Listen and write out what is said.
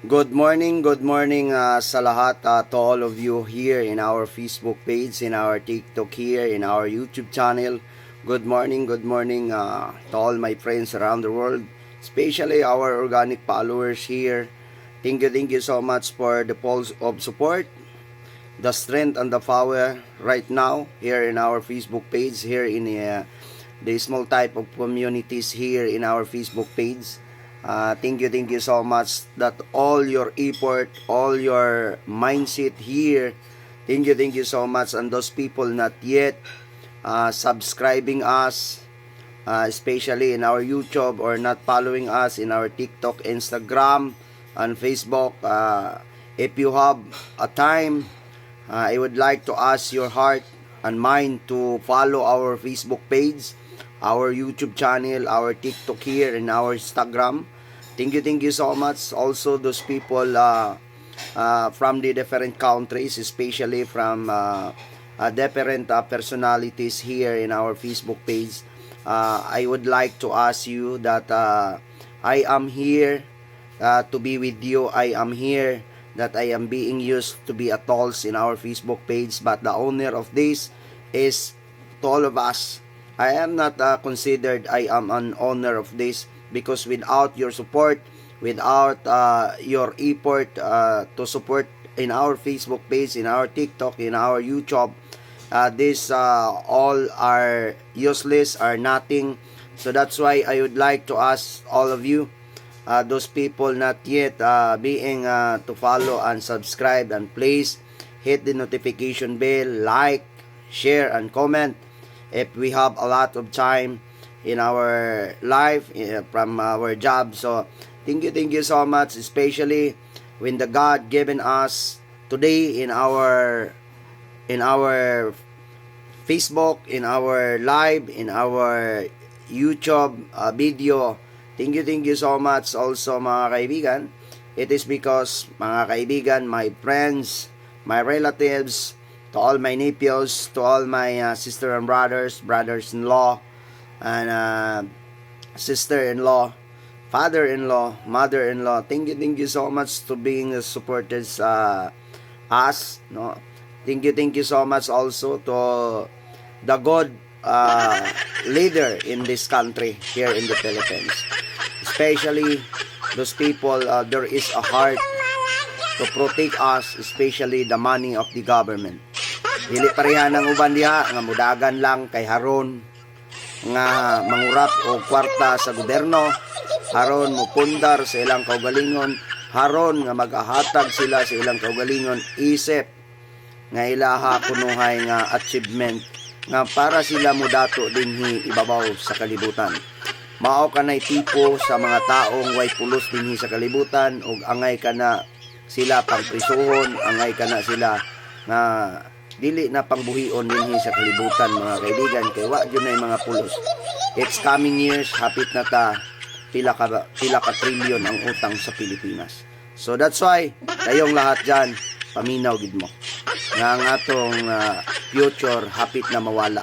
Good morning sa lahat, to all of you here in our Facebook page, in our TikTok here, in our YouTube channel. Good morning to all my friends around the world, especially our organic followers here. Thank you so much for the pulse of support, the strength and the power right now here in our Facebook page, here in the small type of communities here in our Facebook page. Thank you so much that all your effort, all your mindset here. Thank you so much, and those people not yet subscribing us, especially in our YouTube, or not following us in our TikTok, Instagram, and Facebook. If you have a time, I would like to ask your heart and mind to follow our Facebook page, our YouTube channel, our TikTok here, and our Instagram. Thank you so much. Also, those people from the different countries, especially from different personalities here in our Facebook page. I would like to ask you that I am here to be with you. I am here that I am being used to be a tools in our Facebook page, but the owner of this is to all of us. I am not considered I am an owner of this, because without your support, without your effort to support in our Facebook page, in our TikTok, in our YouTube, this all are useless, are nothing. So that's why I would like to ask all of you, those people not yet being to follow and subscribe, and please hit the notification bell, like, share, and comment if we have a lot of time in our life from our job. So thank you so much, especially when the God given us today in our Facebook, in our live, in our YouTube video. Thank you so much also, mga kaibigan. It is because, mga kaibigan, my friends, my relatives, to all my nephews, to all my sister and brothers-in-law, and sister-in-law, father-in-law, mother-in-law. Thank you so much to being supporters us. No, thank you so much also to the good leader in this country here in the Philippines. Especially those people, there is a heart to protect us, especially the money of the government. Dili pareha ng uban diha nga mudagan lang kay haron nga mangurap og kwarta sa gobyerno, haron mo pundar sa ilang kaugalingon, haron nga magahatag sila sa ilang kaugalingon isip nga ilaha kunuhay nga achievement nga para sila mudato dinhi ibabaw sa kalibutan. Mao kanay tipo sa mga taong way pulos dinhi sa kalibutan, ug angay kana sila pangprisuhon, angay kana sila nga dili na pangbuhion dinhi sa kalibutan, mga kaibigan, kay wa gyud nay mga pulos. It's coming years, hapit na ta pila ka trilyon ang utang sa Pilipinas. So that's why kayong lahat diyan paminaw gid mo nga ang atong future hapit na mawala.